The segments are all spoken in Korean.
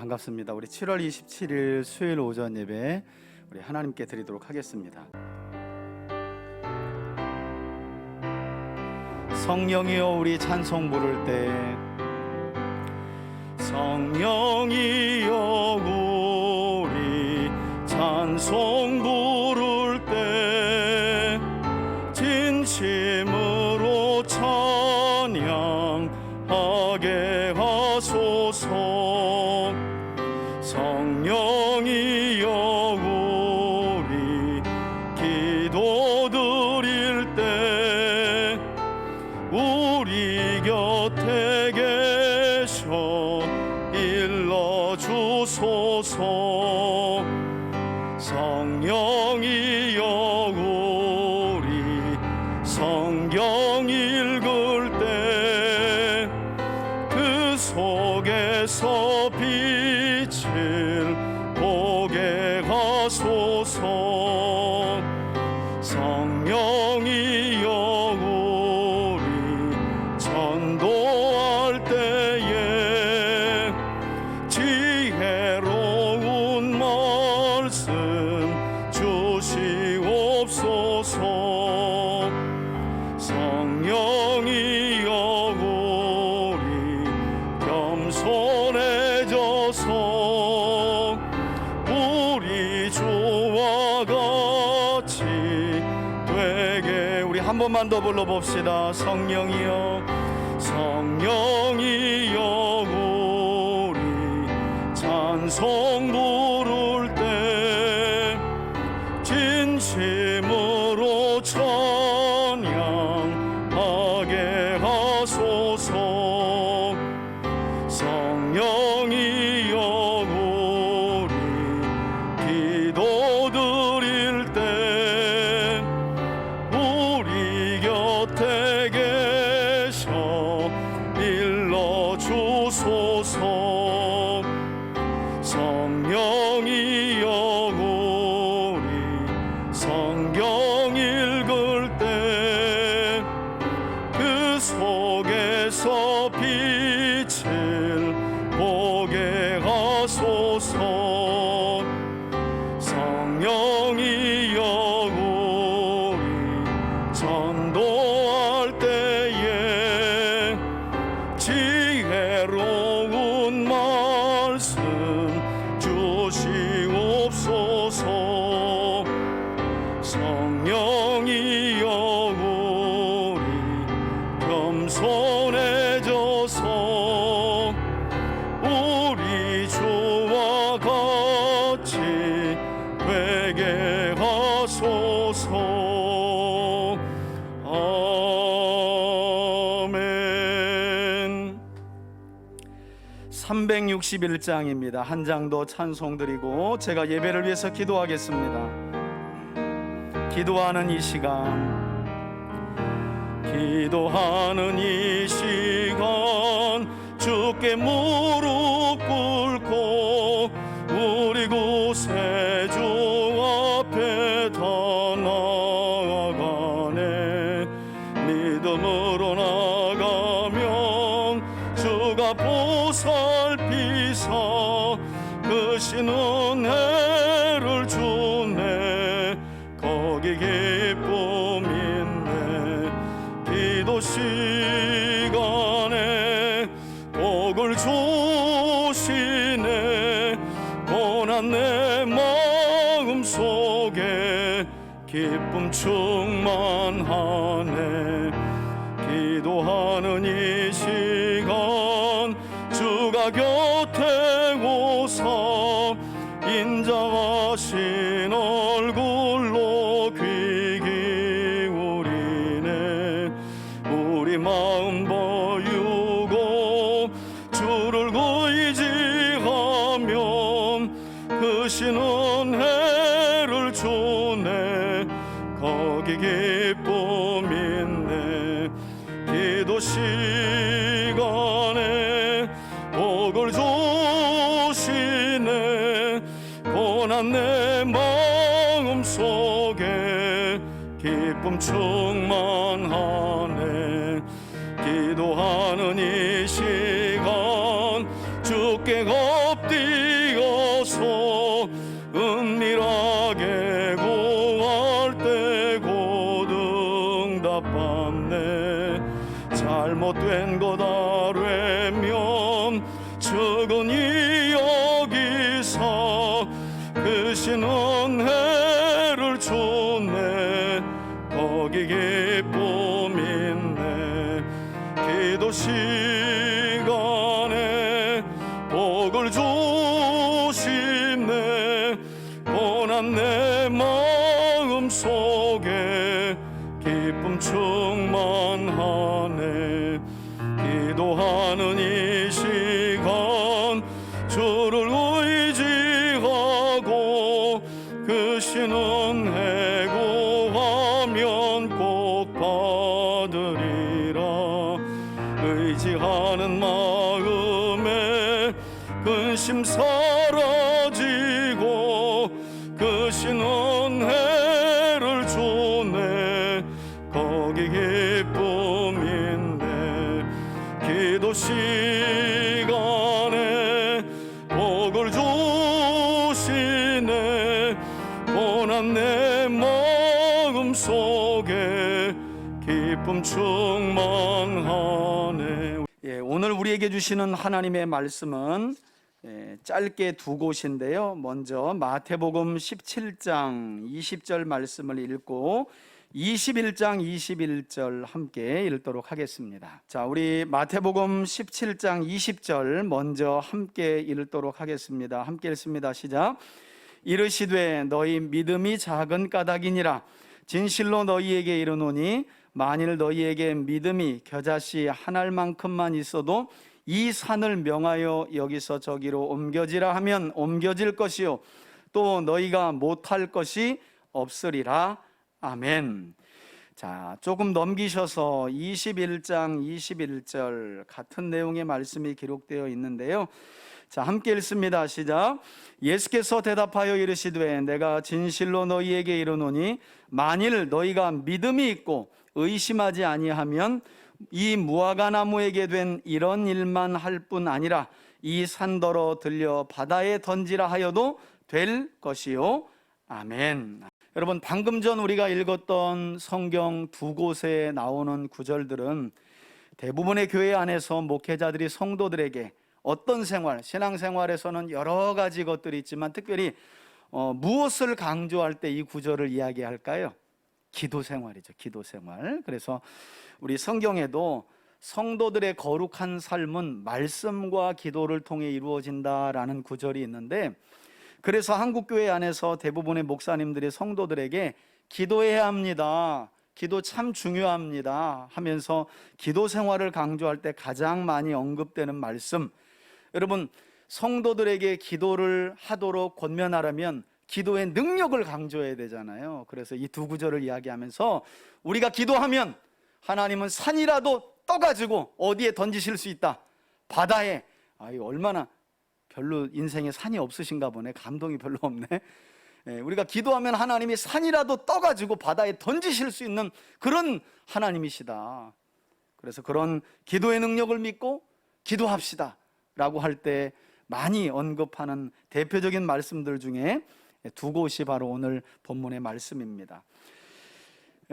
반갑습니다. 우리 7월 27일 수요일 오전 예배 우리 하나님께 드리도록 하겠습니다. 성령이여 우리 찬송 부를 때, 성령이여 우리 찬송 부를 때 진심으로 찬양하게 하소서. 성령이여 우리 기도 드릴 때 우리 곁에 계셔 일러주소서. 성령이여 우리 성경 읽을 때 그 속에서 빛을 보게 하소서. 성령이여 우리 전도할 때에 지혜로운 말씀 주시옵소서. 성령이여 우리 겸손해져서 우리 주와 같이 되게 우리 한 번만 더 불러봅시다. 성령이여, 성령이여 우리 찬송 부를 때 진심으로 찬양하게 하소서. 성령이여 우리 기도 드릴 때 우리 곁에 계셔 일러주소서. 성령이여 우리 성경 읽을 때 그 속에서 빛을 보게 하소서. 성령이여 우리 전도할 때에 지혜로운 말씀 주시옵소서. 성령이여 우리 겸손해져서 우리 주와 같이 되게 하소서. 아멘. 361장입니다. 한 장 더 찬송 드리고 제가 예배를 위해서 기도하겠습니다. 기도하는 이 시간, 기도하는 이 시간 주께 무릎 꿇고 우리 구세주 앞에 다 나아가네. 믿음으로 나가면 주가 보살피사 크신 은혜를 주네. 거기 기쁨 있네. 기도 시간에 복을 주시네. 고난 내 마음 속에 기쁨 충만하네. 기도하는 이 시간 주가 곁에 오사 인자하신 얼굴로 귀 기울이네. 우리 마음 보유고 주를 의지하면 크신 은혜를 주네. 거기 기쁨 있네. 기도 시간에 복을 주시네. 고난 내 마음 속에 기쁨 충만하네. 기도하는 이 시간 주께 엎드려 나빴네. 잘못된 것 아뢰면 적은이 여기서 크신 은혜를 줬네. 거기 기쁨 있네. 기도 시간에 복을 주시네. 고난 내 마음 속에 기쁨 충만하네. 기도하는 이 시간 주를 의지하고 크신 은혜 구하면 꼭 받으리라. 의지하는 마음에 근심 사라지고 크신 은혜를 주네. 거기 기쁨 있네. 기도 시간에 복을 주시네. 고난 내 마음 속에 기쁨 충만하네. 오늘 우리에게 주시는 하나님의 말씀은 짧게 두 곳인데요. 먼저 마태복음 17장 20절 말씀을 읽고 21장 21절 함께 읽도록 하겠습니다. 자, 우리 마태복음 17장 20절 먼저 함께 읽도록 하겠습니다. 함께 읽습니다. 시작. 이르시되 너희 믿음이 작은 까닭이니라. 진실로 너희에게 이르노니 만일 너희에게 믿음이 겨자씨 한 알만큼만 있어도 이 산을 명하여 여기서 저기로 옮겨지라 하면 옮겨질 것이요 또 너희가 못할 것이 없으리라. 아멘. 자, 조금 넘기셔서 21장 21절 같은 내용의 말씀이 기록되어 있는데요. 자, 함께 읽습니다. 시작. 예수께서 대답하여 이르시되 내가 진실로 너희에게 이르노니 만일 너희가 믿음이 있고 의심하지 아니하면 이 무화과 나무에게 된 이런 일만 할 뿐 아니라 이 산더러 들려 바다에 던지라 하여도 될 것이요. 아멘. 여러분, 방금 전 우리가 읽었던 성경 두 곳에 나오는 구절들은 대부분의 교회 안에서 목회자들이 성도들에게 어떤 생활, 신앙생활에서는 여러 가지 것들이 있지만 특별히 무엇을 강조할 때 이 구절을 이야기할까요? 기도생활이죠. 기도생활. 그래서 우리 성경에도 성도들의 거룩한 삶은 말씀과 기도를 통해 이루어진다라는 구절이 있는데, 그래서 한국교회 안에서 대부분의 목사님들이 성도들에게 기도해야 합니다, 기도 참 중요합니다 하면서 기도 생활을 강조할 때 가장 많이 언급되는 말씀, 여러분, 성도들에게 기도를 하도록 권면하려면 기도의 능력을 강조해야 되잖아요. 그래서 이 두 구절을 이야기하면서 우리가 기도하면 하나님은 산이라도 떠가지고 어디에 던지실 수 있다, 바다에. 얼마나 별로 인생에 산이 없으신가 보네. 감동이 별로 없네. 우리가 기도하면 하나님이 산이라도 떠가지고 바다에 던지실 수 있는 그런 하나님이시다. 그래서 그런 기도의 능력을 믿고 기도합시다 라고 할 때 많이 언급하는 대표적인 말씀들 중에 두 곳이 바로 오늘 본문의 말씀입니다.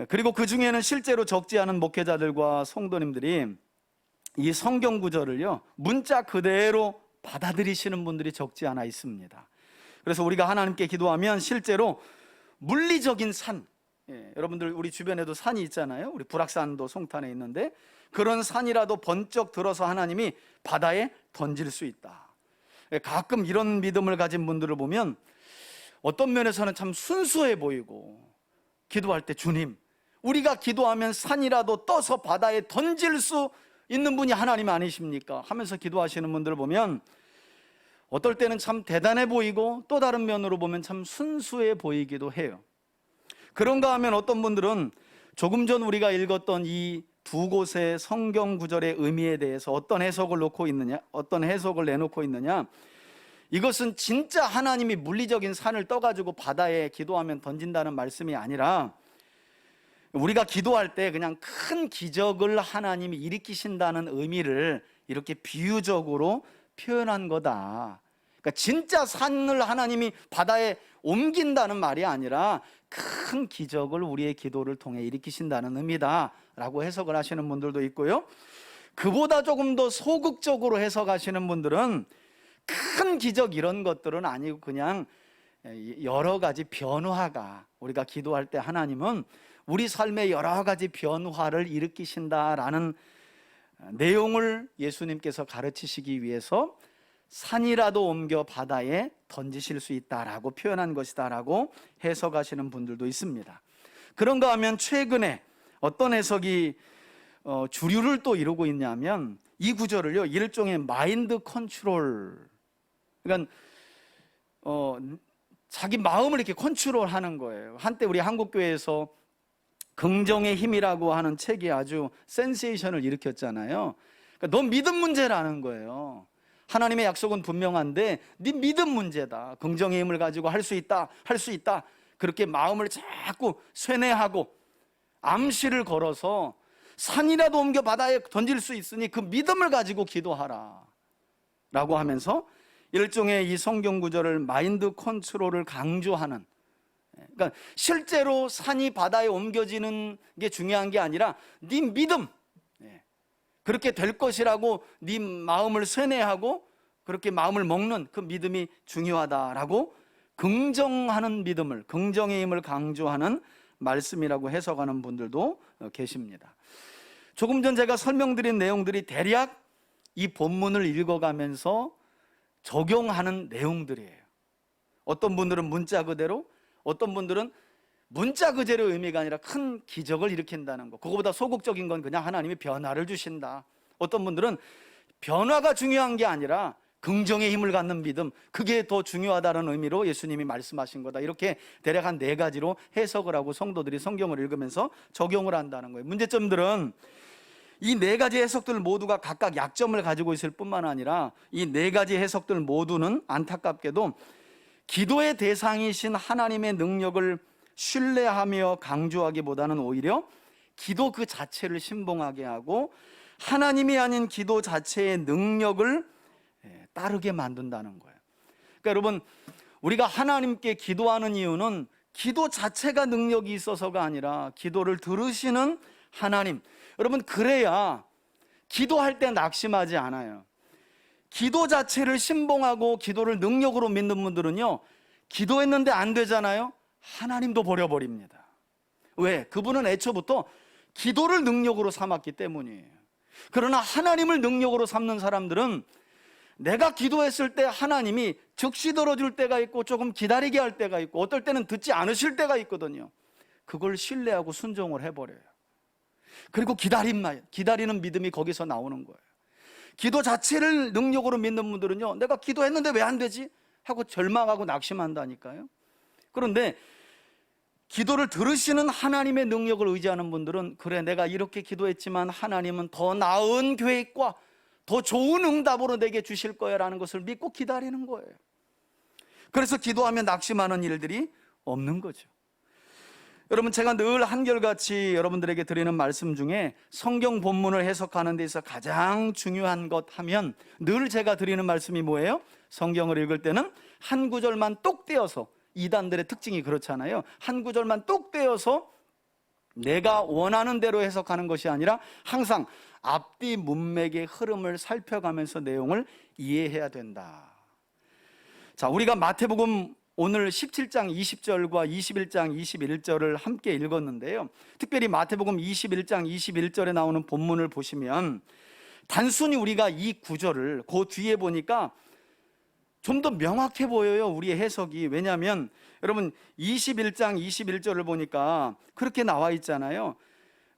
그리고 그 중에는 실제로 적지 않은 목회자들과 성도님들이 이 성경 구절을요 문자 그대로 받아들이시는 분들이 적지 않아 있습니다. 그래서 우리가 하나님께 기도하면 실제로 물리적인 산, 여러분들 우리 주변에도 산이 있잖아요. 우리 불악산도 송탄에 있는데 그런 산이라도 번쩍 들어서 하나님이 바다에 던질 수 있다. 가끔 이런 믿음을 가진 분들을 보면 어떤 면에서는 참 순수해 보이고, 기도할 때 주님, 우리가 기도하면 산이라도 떠서 바다에 던질 수 있는 분이 하나님 아니십니까? 하면서 기도하시는 분들을 보면 어떨 때는 참 대단해 보이고 또 다른 면으로 보면 참 순수해 보이기도 해요. 그런가 하면 어떤 분들은 조금 전 우리가 읽었던 이 두 곳의 성경 구절의 의미에 대해서 어떤 해석을 놓고 있느냐, 어떤 해석을 내놓고 있느냐, 이것은 진짜 하나님이 물리적인 산을 떠가지고 바다에 기도하면 던진다는 말씀이 아니라 우리가 기도할 때 그냥 큰 기적을 하나님이 일으키신다는 의미를 이렇게 비유적으로 표현한 거다. 그러니까 진짜 산을 하나님이 바다에 옮긴다는 말이 아니라 큰 기적을 우리의 기도를 통해 일으키신다는 의미다라고 해석을 하시는 분들도 있고요. 그보다 조금 더 소극적으로 해석하시는 분들은 큰 기적 이런 것들은 아니고 그냥 여러 가지 변화가, 우리가 기도할 때 하나님은 우리 삶의 여러 가지 변화를 일으키신다라는 내용을 예수님께서 가르치시기 위해서 산이라도 옮겨 바다에 던지실 수 있다라고 표현한 것이다라고 해석하시는 분들도 있습니다. 그런가 하면 최근에 어떤 해석이 주류를 또 이루고 있냐면 이 구절을요, 일종의 마인드 컨트롤, 그러니까 자기 마음을 이렇게 컨트롤하는 거예요. 한때 우리 한국교회에서 긍정의 힘이라고 하는 책이 아주 센세이션을 일으켰잖아요. 그러니까 넌 믿음 문제라는 거예요. 하나님의 약속은 분명한데 네 믿음 문제다. 긍정의 힘을 가지고 할 수 있다, 할 수 있다. 그렇게 마음을 자꾸 쇠뇌하고 암시를 걸어서 산이라도 옮겨 바다에 던질 수 있으니 그 믿음을 가지고 기도하라 라고 하면서 일종의 이 성경 구절을 마인드 컨트롤을 강조하는, 그러니까 실제로 산이 바다에 옮겨지는 게 중요한 게 아니라 네 믿음, 그렇게 될 것이라고 네 마음을 쇠뇌하고 그렇게 마음을 먹는 그 믿음이 중요하다라고 긍정하는 믿음을, 긍정의 힘을 강조하는 말씀이라고 해석하는 분들도 계십니다. 조금 전 제가 설명드린 내용들이 대략 이 본문을 읽어가면서 적용하는 내용들이에요. 어떤 분들은 문자 그대로, 어떤 분들은 문자 그대로 의미가 아니라 큰 기적을 일으킨다는 거, 그거보다 소극적인 건 그냥 하나님이 변화를 주신다. 어떤 분들은 변화가 중요한 게 아니라 긍정의 힘을 갖는 믿음, 그게 더 중요하다는 의미로 예수님이 말씀하신 거다. 이렇게 대략 한 4가지로 해석을 하고 성도들이 성경을 읽으면서 적용을 한다는 거예요. 문제점들은 이 4가지 해석들 모두가 각각 약점을 가지고 있을 뿐만 아니라 이 4가지 해석들 모두는 안타깝게도 기도의 대상이신 하나님의 능력을 신뢰하며 강조하기보다는 오히려 기도 그 자체를 신봉하게 하고 하나님이 아닌 기도 자체의 능력을 따르게 만든다는 거예요. 그러니까 여러분, 우리가 하나님께 기도하는 이유는 기도 자체가 능력이 있어서가 아니라 기도를 들으시는 하나님, 여러분, 그래야 기도할 때 낙심하지 않아요. 기도 자체를 신봉하고 기도를 능력으로 믿는 분들은요, 기도했는데 안 되잖아요, 하나님도 버려버립니다. 왜? 그분은 애초부터 기도를 능력으로 삼았기 때문이에요. 그러나 하나님을 능력으로 삼는 사람들은 내가 기도했을 때 하나님이 즉시 들어줄 때가 있고 조금 기다리게 할 때가 있고 어떨 때는 듣지 않으실 때가 있거든요. 그걸 신뢰하고 순종을 해버려요. 그리고 기다리는 믿음이 거기서 나오는 거예요. 기도 자체를 능력으로 믿는 분들은요, 내가 기도했는데 왜 안 되지? 하고 절망하고 낙심한다니까요. 그런데 기도를 들으시는 하나님의 능력을 의지하는 분들은, 그래, 내가 이렇게 기도했지만 하나님은 더 나은 계획과 더 좋은 응답으로 내게 주실 거야 라는 것을 믿고 기다리는 거예요. 그래서 기도하면 낙심하는 일들이 없는 거죠. 여러분, 제가 늘 한결같이 여러분들에게 드리는 말씀 중에 성경 본문을 해석하는 데 있어서 가장 중요한 것 하면 늘 제가 드리는 말씀이 뭐예요? 성경을 읽을 때는 한 구절만 똑 떼어서, 이단들의 특징이 그렇잖아요. 한 구절만 똑 떼어서 내가 원하는 대로 해석하는 것이 아니라 항상 앞뒤 문맥의 흐름을 살펴가면서 내용을 이해해야 된다. 자, 우리가 마태복음 오늘 17장 20절과 21장 21절을 함께 읽었는데요, 특별히 마태복음 21장 21절에 나오는 본문을 보시면 단순히 우리가 이 구절을 그 뒤에 보니까 좀 더 명확해 보여요, 우리의 해석이. 왜냐하면 여러분 21장 21절을 보니까 그렇게 나와 있잖아요.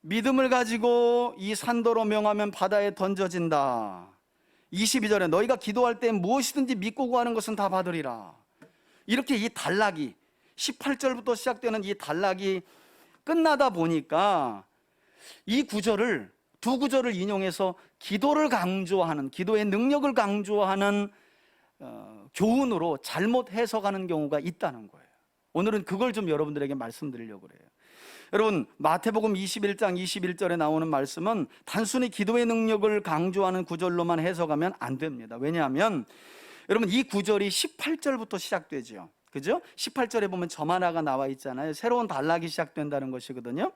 믿음을 가지고 이 산더러 명하면 바다에 던져진다. 22절에 너희가 기도할 때 무엇이든지 믿고 구하는 것은 다 받으리라. 이렇게 이 단락이 18절부터 시작되는 이 단락이 끝나다 보니까 이 구절을, 두 구절을 인용해서 기도를 강조하는, 기도의 능력을 강조하는 교훈으로 잘못 해석하는 경우가 있다는 거예요. 오늘은 그걸 좀 여러분들에게 말씀드리려고 그래요. 여러분, 마태복음 21장 21절에 나오는 말씀은 단순히 기도의 능력을 강조하는 구절로만 해석하면 안 됩니다. 왜냐하면 여러분, 이 구절이 18절부터 시작되죠. 그죠? 18절에 보면 점 하나가 나와 있잖아요. 새로운 단락이 시작된다는 것이거든요.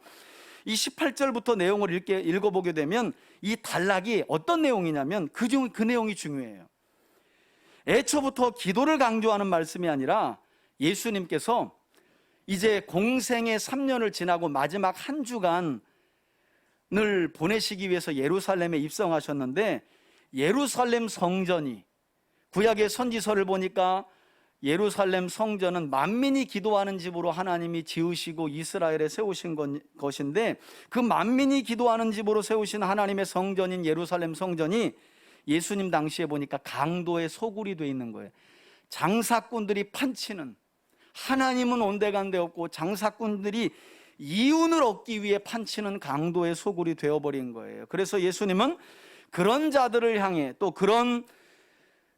이 18절부터 내용을 읽어보게 되면 이 단락이 어떤 내용이냐면 그 내용이 중요해요. 애초부터 기도를 강조하는 말씀이 아니라 예수님께서 이제 공생의 3년을 지나고 마지막 한 주간을 보내시기 위해서 예루살렘에 입성하셨는데, 예루살렘 성전이, 구약의 선지서를 보니까 예루살렘 성전은 만민이 기도하는 집으로 하나님이 지으시고 이스라엘에 세우신 것인데, 그 만민이 기도하는 집으로 세우신 하나님의 성전인 예루살렘 성전이 예수님 당시에 보니까 강도의 소굴이 돼 있는 거예요. 장사꾼들이 판치는, 하나님은 온데간데 없고 장사꾼들이 이윤을 얻기 위해 판치는 강도의 소굴이 되어버린 거예요. 그래서 예수님은 그런 자들을 향해, 또 그런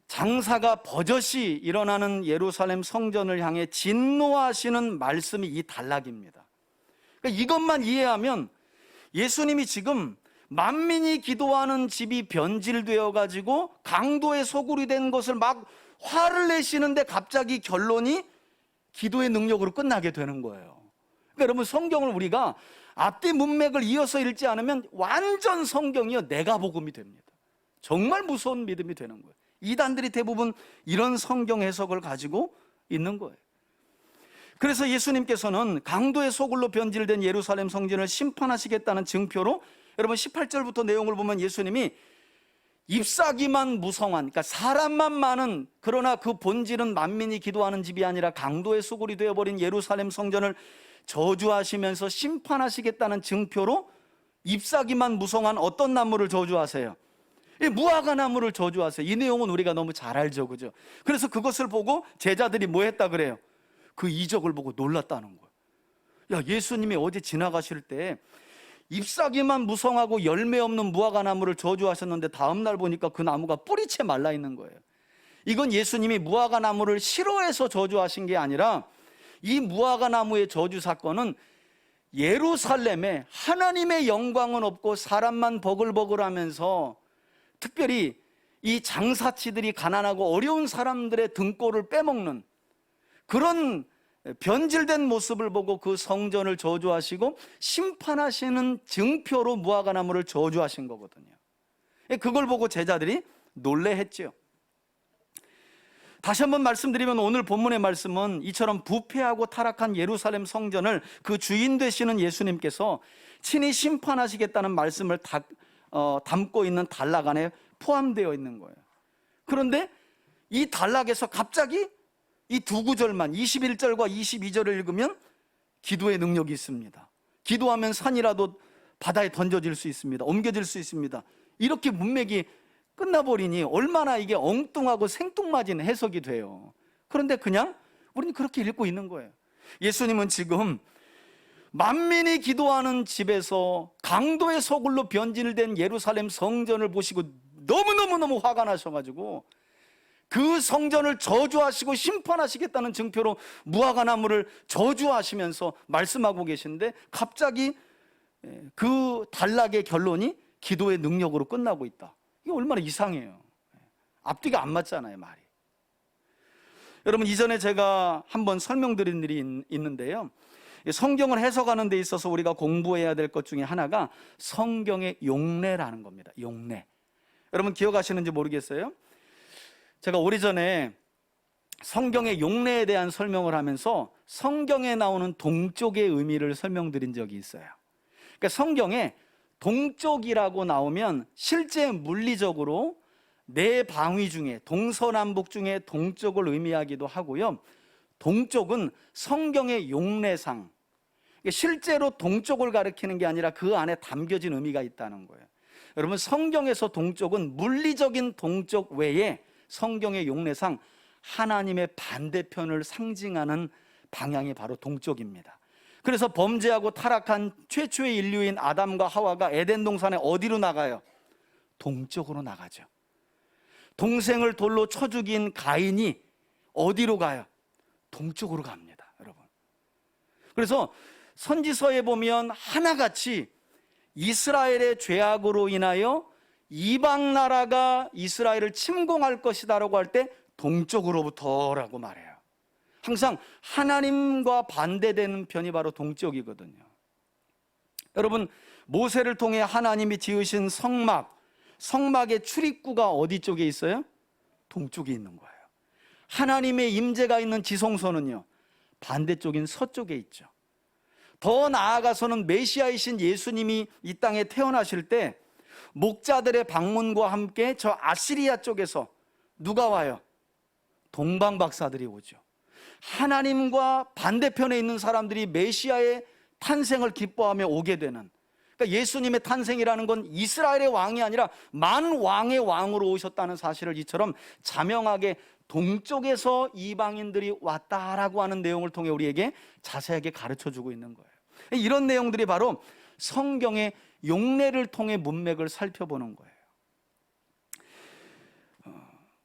장사가 버젓이 일어나는 예루살렘 성전을 향해 진노하시는 말씀이 이 단락입니다. 그러니까 이것만 이해하면 예수님이 지금 만민이 기도하는 집이 변질되어 가지고 강도의 소굴이 된 것을 막 화를 내시는데 갑자기 결론이 기도의 능력으로 끝나게 되는 거예요. 그러니까 여러분, 성경을 우리가 앞뒤 문맥을 이어서 읽지 않으면 완전 성경이요 내가복음이 됩니다. 정말 무서운 믿음이 되는 거예요. 이단들이 대부분 이런 성경 해석을 가지고 있는 거예요. 그래서 예수님께서는 강도의 소굴로 변질된 예루살렘 성전을 심판하시겠다는 증표로, 여러분 18절부터 내용을 보면 예수님이 잎사귀만 무성한, 그러니까 사람만 많은, 그러나 그 본질은 만민이 기도하는 집이 아니라 강도의 소굴이 되어버린 예루살렘 성전을 저주하시면서 심판하시겠다는 증표로 잎사귀만 무성한 어떤 나무를 저주하세요? 무화과 나무를 저주하세요. 이 내용은 우리가 너무 잘 알죠, 그죠? 그래서 그것을 보고 제자들이 뭐 했다 그래요? 그 이적을 보고 놀랐다는 거예요. 야, 예수님이 어디 지나가실 때 잎사귀만 무성하고 열매 없는 무화과 나무를 저주하셨는데 다음날 보니까 그 나무가 뿌리채 말라 있는 거예요. 이건 예수님이 무화과 나무를 싫어해서 저주하신 게 아니라, 이 무화과 나무의 저주 사건은 예루살렘에 하나님의 영광은 없고 사람만 버글버글하면서, 특별히 이 장사치들이 가난하고 어려운 사람들의 등골을 빼먹는 그런 변질된 모습을 보고 그 성전을 저주하시고 심판하시는 증표로 무화과 나무를 저주하신 거거든요. 그걸 보고 제자들이 놀래했죠. 다시 한번 말씀드리면 오늘 본문의 말씀은 이처럼 부패하고 타락한 예루살렘 성전을 그 주인 되시는 예수님께서 친히 심판하시겠다는 말씀을 담고 있는 단락 안에 포함되어 있는 거예요. 그런데 이 단락에서 갑자기 이 두 구절만, 21절과 22절을 읽으면 기도의 능력이 있습니다. 기도하면 산이라도 바다에 던져질 수 있습니다. 옮겨질 수 있습니다. 이렇게 문맥이 끝나버리니 얼마나 이게 엉뚱하고 생뚱맞은 해석이 돼요. 그런데 그냥 우리는 그렇게 읽고 있는 거예요. 예수님은 지금 만민이 기도하는 집에서 강도의 소굴로 변질된 예루살렘 성전을 보시고 너무너무 화가 나셔가지고 그 성전을 저주하시고 심판하시겠다는 증표로 무화과 나무를 저주하시면서 말씀하고 계신데, 갑자기 그 단락의 결론이 기도의 능력으로 끝나고 있다. 이게 얼마나 이상해요. 앞뒤가 안 맞잖아요, 말이. 여러분, 이전에 제가 한번 설명드린 일이 있는데요, 성경을 해석하는 데 있어서 우리가 공부해야 될 것 중에 하나가 성경의 용례라는 겁니다. 용례. 여러분 기억하시는지 모르겠어요. 제가 오래전에 성경의 용례에 대한 설명을 하면서 성경에 나오는 동쪽의 의미를 설명드린 적이 있어요. 그러니까 성경에 동쪽이라고 나오면 실제 물리적으로 네 방위 중에, 동서남북 중에 동쪽을 의미하기도 하고요, 동쪽은 성경의 용례상, 실제로 동쪽을 가리키는 게 아니라 그 안에 담겨진 의미가 있다는 거예요. 여러분, 성경에서 동쪽은 물리적인 동쪽 외에 성경의 용례상 하나님의 반대편을 상징하는 방향이 바로 동쪽입니다. 그래서 범죄하고 타락한 최초의 인류인 아담과 하와가 에덴 동산에 어디로 나가요? 동쪽으로 나가죠. 동생을 돌로 쳐 죽인 가인이 어디로 가요? 동쪽으로 갑니다, 여러분. 그래서 선지서에 보면 하나같이 이스라엘의 죄악으로 인하여 이방 나라가 이스라엘을 침공할 것이다라고 할 때 동쪽으로부터라고 말해요. 항상 하나님과 반대되는 편이 바로 동쪽이거든요. 여러분, 모세를 통해 하나님이 지으신 성막의 출입구가 어디 쪽에 있어요? 동쪽에 있는 거예요. 하나님의 임재가 있는 지성소는요, 반대쪽인 서쪽에 있죠. 더 나아가서는 메시아이신 예수님이 이 땅에 태어나실 때 목자들의 방문과 함께 저 아시리아 쪽에서 누가 와요? 동방박사들이 오죠. 하나님과 반대편에 있는 사람들이 메시아의 탄생을 기뻐하며 오게 되는, 그러니까 예수님의 탄생이라는 건 이스라엘의 왕이 아니라 만 왕의 왕으로 오셨다는 사실을 이처럼 자명하게 동쪽에서 이방인들이 왔다라고 하는 내용을 통해 우리에게 자세하게 가르쳐주고 있는 거예요. 이런 내용들이 바로 성경의 용례를 통해 문맥을 살펴보는 거예요.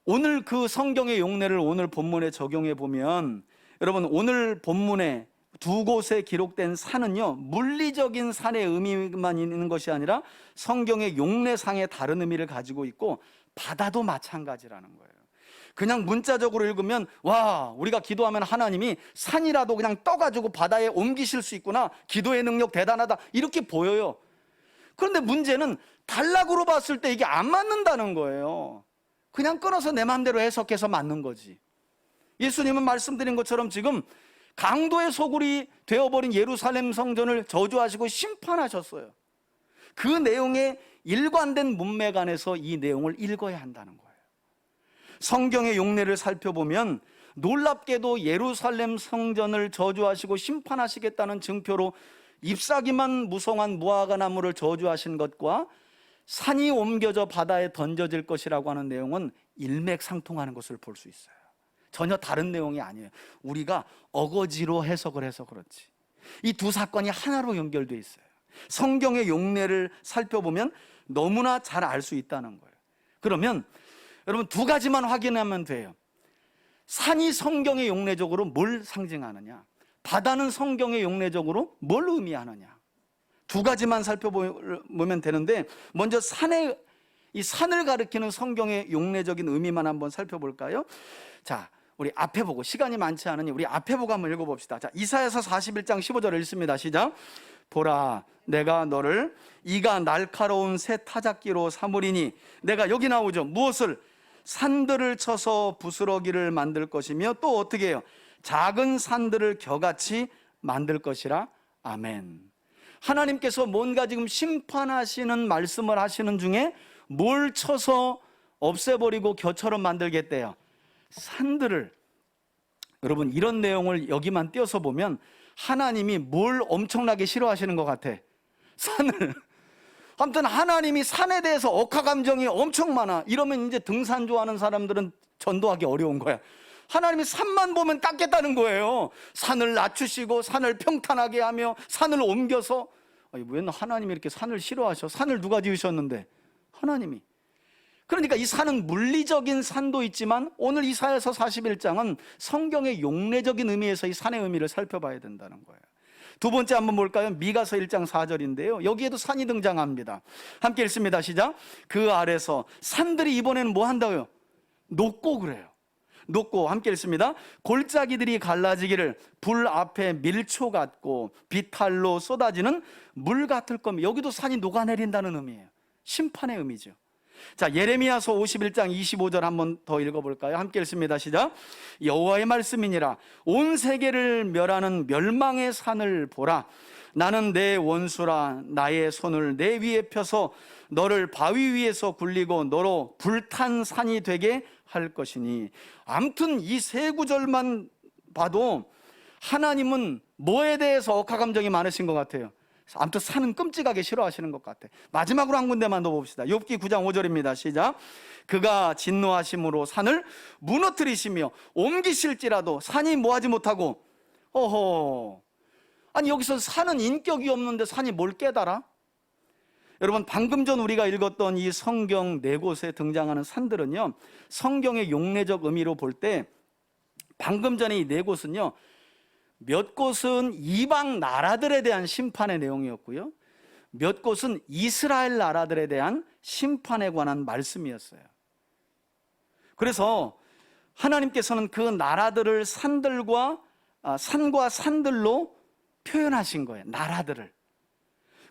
오늘 그 성경의 용례를 오늘 본문에 적용해 보면, 여러분, 오늘 본문에 두 곳에 기록된 산은요, 물리적인 산의 의미만 있는 것이 아니라 성경의 용례상의 다른 의미를 가지고 있고, 바다도 마찬가지라는 거예요. 그냥 문자적으로 읽으면, 와, 우리가 기도하면 하나님이 산이라도 그냥 떠가지고 바다에 옮기실 수 있구나, 기도의 능력 대단하다, 이렇게 보여요. 그런데 문제는 단락으로 봤을 때 이게 안 맞는다는 거예요. 그냥 끊어서 내 마음대로 해석해서 맞는 거지. 예수님은 말씀드린 것처럼 지금 강도의 소굴이 되어버린 예루살렘 성전을 저주하시고 심판하셨어요. 그 내용에 일관된 문맥 안에서 이 내용을 읽어야 한다는 거예요. 성경의 용례를 살펴보면 놀랍게도 예루살렘 성전을 저주하시고 심판하시겠다는 증표로 잎사귀만 무성한 무화과 나무를 저주하신 것과 산이 옮겨져 바다에 던져질 것이라고 하는 내용은 일맥상통하는 것을 볼 수 있어요. 전혀 다른 내용이 아니에요. 우리가 어거지로 해석을 해서 그렇지, 이 두 사건이 하나로 연결되어 있어요. 성경의 용례를 살펴보면 너무나 잘 알 수 있다는 거예요. 그러면 여러분, 두 가지만 확인하면 돼요. 산이 성경의 용례적으로 뭘 상징하느냐, 바다는 성경의 용례적으로 뭘 의미하느냐, 두 가지만 살펴보면 되는데, 먼저 이 산을 가리키는 성경의 용례적인 의미만 한번 살펴볼까요? 자, 우리 앞에 보고, 시간이 많지 않으니 우리 앞에 보고 한번 읽어봅시다. 자, 이사야서 41장 15절을 읽습니다. 시작. 보라, 내가 너를 이가 날카로운 새 타작기로 삼으리니, 내가, 여기 나오죠, 무엇을? 산들을 쳐서 부스러기를 만들 것이며, 또 어떻게 해요? 작은 산들을 겨같이 만들 것이라. 아멘. 하나님께서 뭔가 지금 심판하시는 말씀을 하시는 중에 뭘 쳐서 없애버리고 겨처럼 만들겠대요? 산들을. 여러분, 이런 내용을 여기만 띄어서 보면 하나님이 뭘 엄청나게 싫어하시는 것 같아? 산을. 아무튼 하나님이 산에 대해서 억하감정이 엄청 많아. 이러면 이제 등산 좋아하는 사람들은 전도하기 어려운 거야. 하나님이 산만 보면 깎겠다는 거예요. 산을 낮추시고 산을 평탄하게 하며 산을 옮겨서. 왜 하나님이 이렇게 산을 싫어하셔? 산을 누가 지으셨는데? 하나님이. 그러니까 이 산은 물리적인 산도 있지만, 오늘 이사야서 41장은 성경의 용례적인 의미에서 이 산의 의미를 살펴봐야 된다는 거예요. 두 번째 한번 볼까요? 미가서 1장 4절인데요 여기에도 산이 등장합니다. 함께 읽습니다. 시작. 그 아래서 산들이 이번에는 뭐 한다고요? 녹고 그래요. 녹고, 함께 읽습니다. 골짜기들이 갈라지기를 불 앞에 밀초 같고 비탈로 쏟아지는 물 같을 겁니다. 여기도 산이 녹아내린다는 의미예요. 심판의 의미죠. 자, 예레미야서 51장 25절 한번 더 읽어볼까요? 함께 읽습니다. 시작. 여호와의 말씀이니라. 온 세계를 멸하는 멸망의 산을 보라. 나는 내 원수라. 나의 손을 내 위에 펴서 너를 바위 위에서 굴리고 너로 불탄 산이 되게 할 것이니. 아무튼 이 세 구절만 봐도 하나님은 뭐에 대해서 억하감정이 많으신 것 같아요? 아무튼 산은 끔찍하게 싫어하시는 것 같아. 마지막으로 한 군데만 더 봅시다. 욥기 9장 5절입니다. 시작. 그가 진노하심으로 산을 무너뜨리시며 옮기실지라도 산이 뭐하지 못하고. 어허, 아니 여기서 산은 인격이 없는데 산이 뭘 깨달아? 여러분, 방금 전 우리가 읽었던 이 성경 네 곳에 등장하는 산들은요, 성경의 용례적 의미로 볼 때 방금 전에 이 네 곳은요, 몇 곳은 이방 나라들에 대한 심판의 내용이었고요, 몇 곳은 이스라엘 나라들에 대한 심판에 관한 말씀이었어요. 그래서 하나님께서는 그 나라들을 산과 산들로 표현하신 거예요. 나라들을.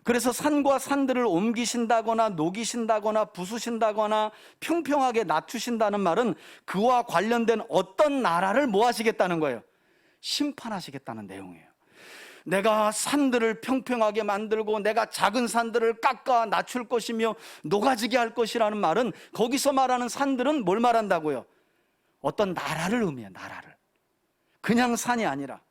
그래서 산과 산들을 옮기신다거나 녹이신다거나 부수신다거나 평평하게 낮추신다는 말은 그와 관련된 어떤 나라를 뭐 하시겠다는 거예요? 심판하시겠다는 내용이에요. 내가 산들을 평평하게 만들고 내가 작은 산들을 깎아 낮출 것이며 녹아지게 할 것이라는 말은, 거기서 말하는 산들은 뭘 말한다고요? 어떤 나라를 의미해요. 나라를. 그냥 산이 아니라.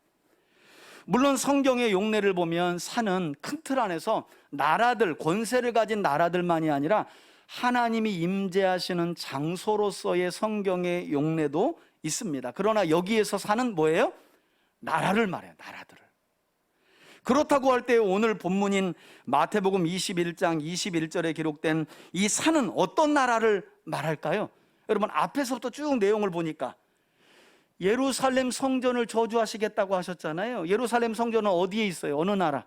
물론 성경의 용례를 보면 산은 큰 틀 안에서 나라들, 권세를 가진 나라들만이 아니라 하나님이 임재하시는 장소로서의 성경의 용례도 있습니다. 그러나 여기에서 산은 뭐예요? 나라를 말해요. 나라들을. 그렇다고 할 때 오늘 본문인 마태복음 21장 21절에 기록된 이 산은 어떤 나라를 말할까요? 여러분, 앞에서부터 쭉 내용을 보니까 예루살렘 성전을 저주하시겠다고 하셨잖아요. 예루살렘 성전은 어디에 있어요? 어느 나라?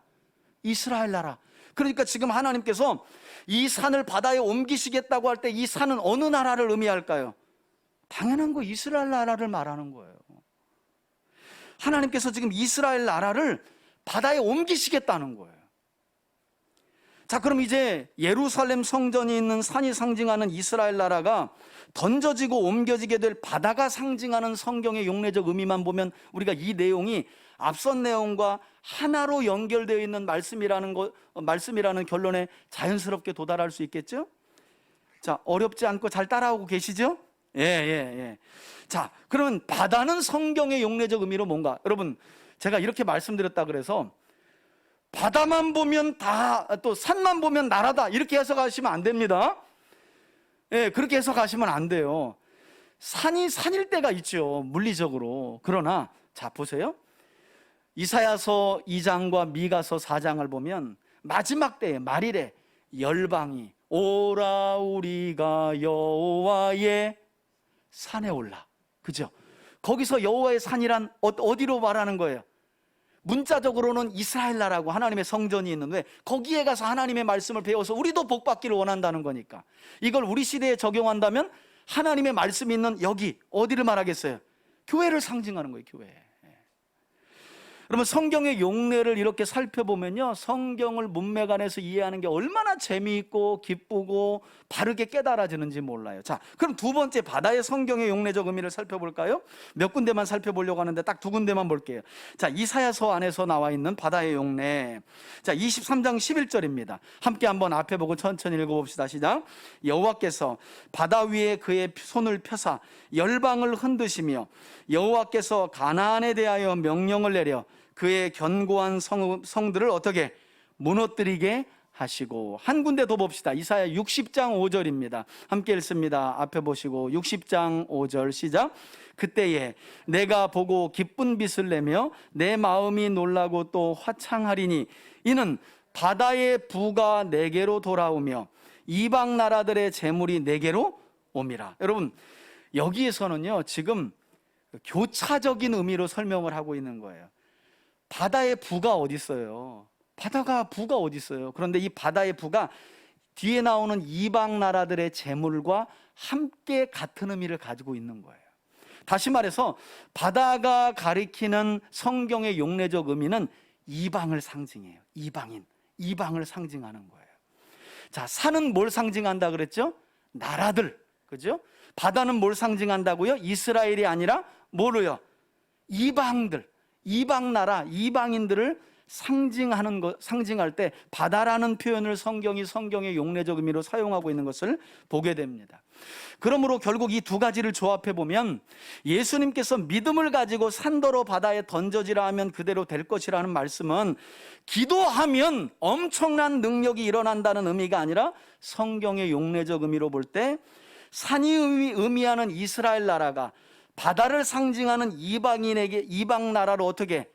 이스라엘 나라. 그러니까 지금 하나님께서 이 산을 바다에 옮기시겠다고 할 때 이 산은 어느 나라를 의미할까요? 당연한 거, 이스라엘 나라를 말하는 거예요. 하나님께서 지금 이스라엘 나라를 바다에 옮기시겠다는 거예요. 자, 그럼 이제 예루살렘 성전이 있는 산이 상징하는 이스라엘 나라가 던져지고 옮겨지게 될 바다가 상징하는 성경의 용례적 의미만 보면 우리가 이 내용이 앞선 내용과 하나로 연결되어 있는 말씀이라는 결론에 자연스럽게 도달할 수 있겠죠? 자, 어렵지 않고 잘 따라오고 계시죠? 예. 자, 그러면 바다는 성경의 용례적 의미로 뭔가? 여러분, 제가 이렇게 말씀드렸다 그래서 바다만 보면 다, 또 산만 보면 나라다, 이렇게 해석하시면 안 됩니다. 예, 그렇게 해석하시면 안 돼요. 산이 산일 때가 있죠, 물리적으로. 그러나 자, 보세요. 이사야서 2장과 미가서 4장을 보면 마지막 때에 말일에 열방이 오라 우리가 여호와의 산에 올라. 그죠? 거기서 여호와의 산이란 어디로 말하는 거예요? 문자적으로는 이스라엘 나라고 하나님의 성전이 있는데 거기에 가서 하나님의 말씀을 배워서 우리도 복 받기를 원한다는 거니까, 이걸 우리 시대에 적용한다면 하나님의 말씀이 있는 여기 어디를 말하겠어요? 교회를 상징하는 거예요. 교회. 그러면 성경의 용례를 이렇게 살펴보면요, 성경을 문맥 안에서 이해하는 게 얼마나 재미있고 기쁘고 바르게 깨달아지는지 몰라요. 자, 그럼 두 번째, 바다의 성경의 용례적 의미를 살펴볼까요? 몇 군데만 살펴보려고 하는데 딱 두 군데만 볼게요. 자, 이사야서 안에서 나와 있는 바다의 용례. 자, 23장 11절입니다. 함께 한번 앞에 보고 천천히 읽어봅시다. 시작. 여호와께서 바다 위에 그의 손을 펴사 열방을 흔드시며 여호와께서 가나안에 대하여 명령을 내려 그의 견고한 성들을 어떻게 무너뜨리게 하시고. 한 군데 더 봅시다. 이사야 60장 5절입니다. 함께 읽습니다. 앞에 보시고 60장 5절 시작. 그때에 내가 보고 기쁜 빛을 내며 내 마음이 놀라고 또 화창하리니 이는 바다의 부가 내게로 돌아오며 이방 나라들의 재물이 내게로 옴이라. 여러분, 여기에서는요 지금 교차적인 의미로 설명을 하고 있는 거예요. 바다의 부가 어디 있어요? 바다가 부가 어디 있어요? 그런데 이 바다의 부가 뒤에 나오는 이방 나라들의 재물과 함께 같은 의미를 가지고 있는 거예요. 다시 말해서 바다가 가리키는 성경의 용례적 의미는 이방을 상징해요. 이방인, 이방을 상징하는 거예요. 자, 산은 뭘 상징한다 그랬죠? 나라들, 그죠? 바다는 뭘 상징한다고요? 이스라엘이 아니라 뭐로요? 이방들, 이방 나라, 이방인들을 상징할 때 바다라는 표현을 성경의 용례적 의미로 사용하고 있는 것을 보게 됩니다. 그러므로 결국 이 두 가지를 조합해 보면 예수님께서 믿음을 가지고 산더러 바다에 던져지라 하면 그대로 될 것이라는 말씀은 기도하면 엄청난 능력이 일어난다는 의미가 아니라 성경의 용례적 의미로 볼 때 산이 의미하는 이스라엘 나라가 바다를 상징하는 이방 나라로 어떻게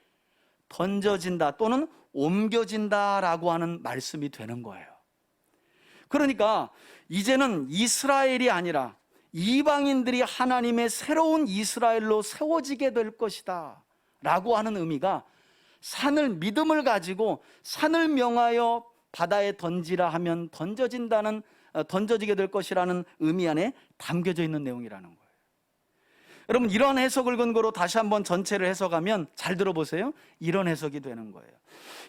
던져진다 또는 옮겨진다라고 하는 말씀이 되는 거예요. 그러니까 이제는 이스라엘이 아니라 이방인들이 하나님의 새로운 이스라엘로 세워지게 될 것이다 라고 하는 의미가 산을, 믿음을 가지고 산을 명하여 바다에 던지라 하면 던져지게 될 것이라는 의미 안에 담겨져 있는 내용이라는 거예요. 여러분, 이런 해석을 근거로 다시 한번 전체를 해석하면 잘 들어보세요. 이런 해석이 되는 거예요.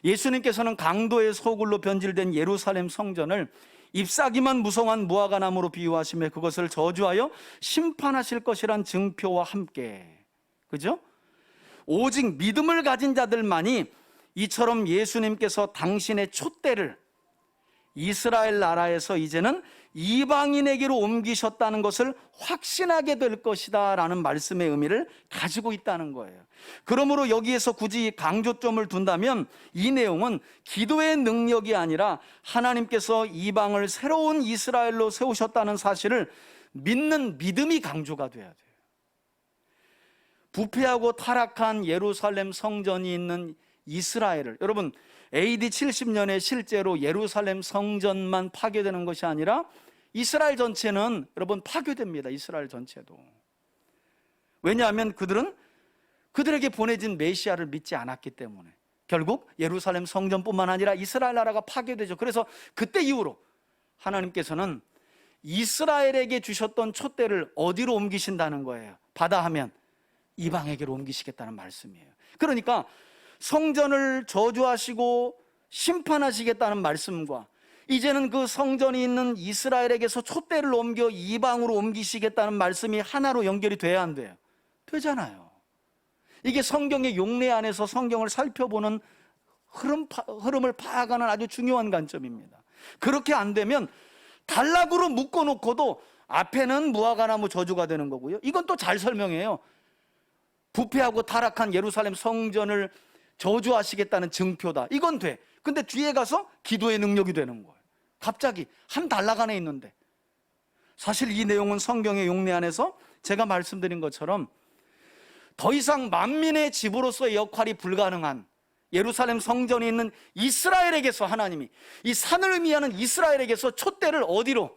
예수님께서는 강도의 소굴로 변질된 예루살렘 성전을 잎사귀만 무성한 무화과나무로 비유하시며 그것을 저주하여 심판하실 것이란 증표와 함께, 그죠? 오직 믿음을 가진 자들만이 이처럼 예수님께서 당신의 촛대를 이스라엘 나라에서 이제는 이방인에게로 옮기셨다는 것을 확신하게 될 것이다 라는 말씀의 의미를 가지고 있다는 거예요. 그러므로 여기에서 굳이 강조점을 둔다면 이 내용은 기도의 능력이 아니라 하나님께서 이방을 새로운 이스라엘로 세우셨다는 사실을 믿는 믿음이 강조가 돼야 돼요. 부패하고 타락한 예루살렘 성전이 있는 이스라엘을, 여러분, AD 70년에 실제로 예루살렘 성전만 파괴되는 것이 아니라 이스라엘 전체는 여러분 파괴됩니다. 이스라엘 전체도. 왜냐하면 그들에게 보내진 메시아를 믿지 않았기 때문에 결국 예루살렘 성전뿐만 아니라 이스라엘 나라가 파괴되죠. 그래서 그때 이후로 하나님께서는 이스라엘에게 주셨던 촛대를 어디로 옮기신다는 거예요? 바다하면 이방에게로 옮기시겠다는 말씀이에요. 그러니까 성전을 저주하시고 심판하시겠다는 말씀과 이제는 그 성전이 있는 이스라엘에게서 촛대를 옮겨 이방으로 옮기시겠다는 말씀이 하나로 연결이 돼야 안 돼요? 되잖아요. 이게 성경의 용례 안에서 성경을 살펴보는 흐름을 파악하는 아주 중요한 관점입니다. 그렇게 안 되면 단락으로 묶어놓고도 앞에는 무화과나무 저주가 되는 거고요, 이건 또 잘 설명해요. 부패하고 타락한 예루살렘 성전을 저주하시겠다는 증표다, 이건 돼. 근데 뒤에 가서 기도의 능력이 되는 거예요. 갑자기 한 단락 안에 있는데. 사실 이 내용은 성경의 용례 안에서 제가 말씀드린 것처럼 더 이상 만민의 집으로서의 역할이 불가능한 예루살렘 성전이 있는 이스라엘에게서 하나님이, 이 산을 의미하는 이스라엘에게서 촛대를 어디로?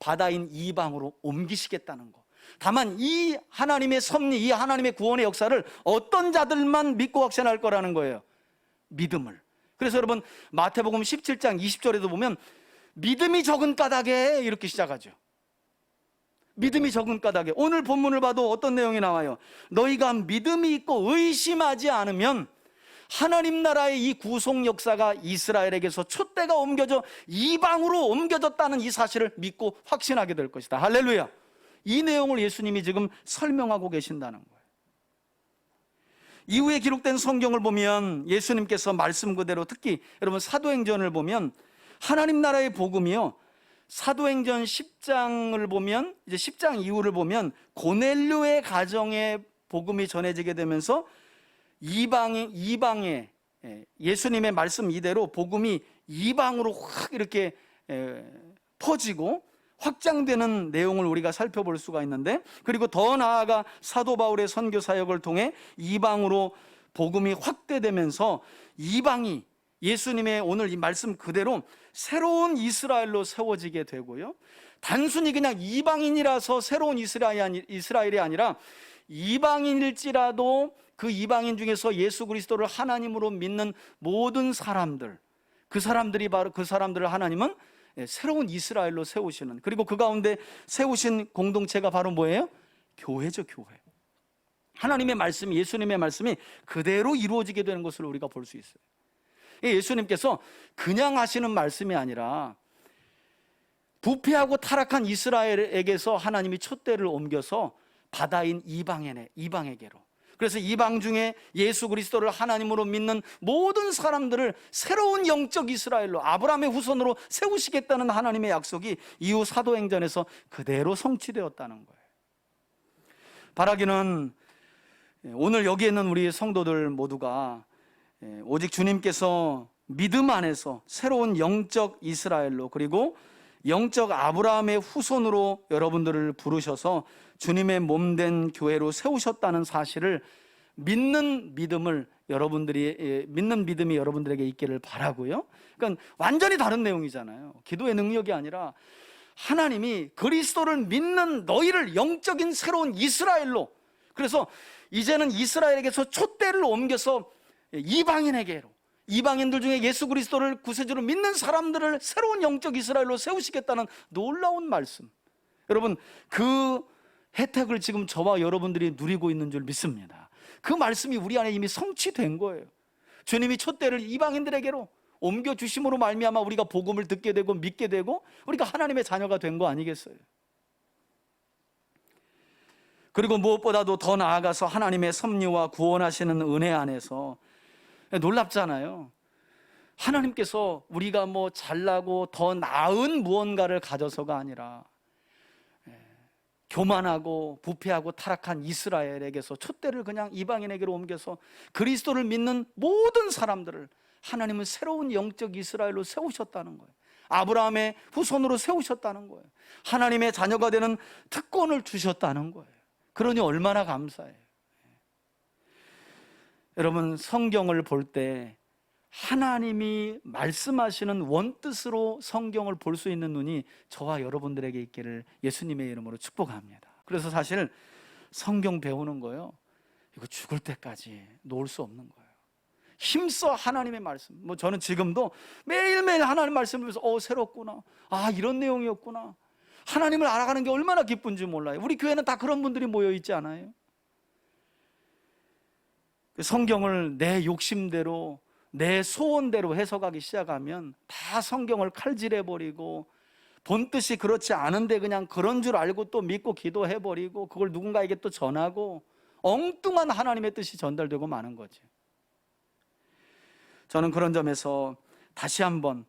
바다인 이방으로 옮기시겠다는 거. 다만 이 하나님의 섭리, 이 하나님의 구원의 역사를 어떤 자들만 믿고 확신할 거라는 거예요. 믿음을. 그래서 여러분, 마태복음 17장 20절에도 보면 믿음이 적은 까닭에 이렇게 시작하죠. 믿음이 적은 까닭에. 오늘 본문을 봐도 어떤 내용이 나와요? 너희가 믿음이 있고 의심하지 않으면 하나님 나라의 이 구속 역사가 이스라엘에게서 촛대가 옮겨져 이방으로 옮겨졌다는 이 사실을 믿고 확신하게 될 것이다. 할렐루야. 이 내용을 예수님이 지금 설명하고 계신다는 거예요. 이후에 기록된 성경을 보면 예수님께서 말씀 그대로, 특히 여러분 사도행전을 보면 하나님 나라의 복음이요, 사도행전 10장을 보면, 이제 10장 이후를 보면 고넬료의 가정에 복음이 전해지게 되면서 이방에 예수님의 말씀 이대로 복음이 이방으로 확 이렇게 퍼지고 확장되는 내용을 우리가 살펴볼 수가 있는데, 그리고 더 나아가 사도 바울의 선교 사역을 통해 이방으로 복음이 확대되면서 이방이 예수님의 오늘 이 말씀 그대로 새로운 이스라엘로 세워지게 되고요, 단순히 그냥 이방인이라서 새로운 이스라엘이 아니라 이방인일지라도 그 이방인 중에서 예수 그리스도를 하나님으로 믿는 모든 사람들, 그 사람들을 하나님은 새로운 이스라엘로 세우시는, 그리고 그 가운데 세우신 공동체가 바로 뭐예요? 교회죠, 교회. 하나님의 말씀이, 예수님의 말씀이 그대로 이루어지게 되는 것을 우리가 볼 수 있어요. 예수님께서 그냥 하시는 말씀이 아니라 부패하고 타락한 이스라엘에게서 하나님이 촛대를 옮겨서 바다인 이방에게로, 그래서 이방 중에 예수 그리스도를 하나님으로 믿는 모든 사람들을 새로운 영적 이스라엘로, 아브라함의 후손으로 세우시겠다는 하나님의 약속이 이후 사도행전에서 그대로 성취되었다는 거예요. 바라기는 오늘 여기 있는 우리 성도들 모두가 오직 주님께서 믿음 안에서 새로운 영적 이스라엘로, 그리고 영적 아브라함의 후손으로 여러분들을 부르셔서 주님의 몸된 교회로 세우셨다는 사실을 믿는 믿음이 여러분들에게 있기를 바라고요. 그러니까 완전히 다른 내용이잖아요. 기도의 능력이 아니라 하나님이 그리스도를 믿는 너희를 영적인 새로운 이스라엘로, 그래서 이제는 이스라엘에게서 촛대를 옮겨서 이방인에게로, 이방인들 중에 예수 그리스도를 구세주로 믿는 사람들을 새로운 영적 이스라엘로 세우시겠다는 놀라운 말씀. 여러분, 그 혜택을 지금 저와 여러분들이 누리고 있는 줄 믿습니다. 그 말씀이 우리 안에 이미 성취된 거예요. 주님이 촛대를 이방인들에게로 옮겨주심으로 말미암아 우리가 복음을 듣게 되고 믿게 되고 우리가 하나님의 자녀가 된 거 아니겠어요? 그리고 무엇보다도 더 나아가서 하나님의 섭리와 구원하시는 은혜 안에서 놀랍잖아요. 하나님께서 우리가 뭐 잘나고 더 나은 무언가를 가져서가 아니라 교만하고 부패하고 타락한 이스라엘에게서 촛대를 그냥 이방인에게로 옮겨서 그리스도를 믿는 모든 사람들을 하나님은 새로운 영적 이스라엘로 세우셨다는 거예요. 아브라함의 후손으로 세우셨다는 거예요. 하나님의 자녀가 되는 특권을 주셨다는 거예요. 그러니 얼마나 감사해요. 여러분, 성경을 볼 때 하나님이 말씀하시는 원뜻으로 성경을 볼 수 있는 눈이 저와 여러분들에게 있기를 예수님의 이름으로 축복합니다. 그래서 사실 성경 배우는 거요, 이거 죽을 때까지 놓을 수 없는 거예요. 힘써 하나님의 말씀. 뭐 저는 지금도 매일매일 하나님 말씀을 보면서 새롭구나, 이런 내용이었구나, 하나님을 알아가는 게 얼마나 기쁜지 몰라요. 우리 교회는 다 그런 분들이 모여 있지 않아요? 성경을 내 욕심대로 내 소원대로 해석하기 시작하면 다 성경을 칼질해버리고 본뜻이 그렇지 않은데 그냥 그런 줄 알고 또 믿고 기도해버리고 그걸 누군가에게 또 전하고 엉뚱한 하나님의 뜻이 전달되고 마는 거죠. 저는 그런 점에서 다시 한번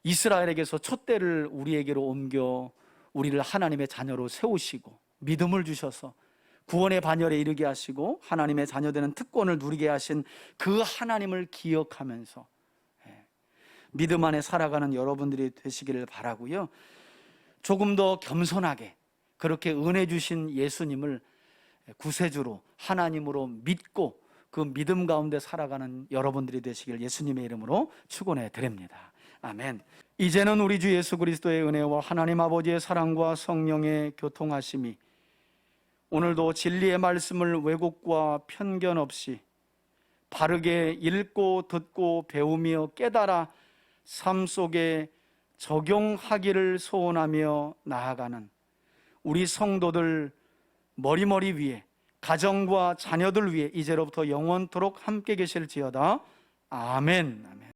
이스라엘에게서 촛대를 우리에게로 옮겨 우리를 하나님의 자녀로 세우시고 믿음을 주셔서 구원의 반열에 이르게 하시고 하나님의 자녀되는 특권을 누리게 하신 그 하나님을 기억하면서 믿음 안에 살아가는 여러분들이 되시기를 바라고요. 조금 더 겸손하게 그렇게 은혜 주신 예수님을 구세주로 하나님으로 믿고 그 믿음 가운데 살아가는 여러분들이 되시길 예수님의 이름으로 축원해 드립니다. 아멘. 이제는 우리 주 예수 그리스도의 은혜와 하나님 아버지의 사랑과 성령의 교통하심이 오늘도 진리의 말씀을 왜곡과 편견 없이 바르게 읽고 듣고 배우며 깨달아 삶 속에 적용하기를 소원하며 나아가는 우리 성도들 머리머리 위에 가정과 자녀들 위에 이제로부터 영원토록 함께 계실지어다. 아멘. 아멘.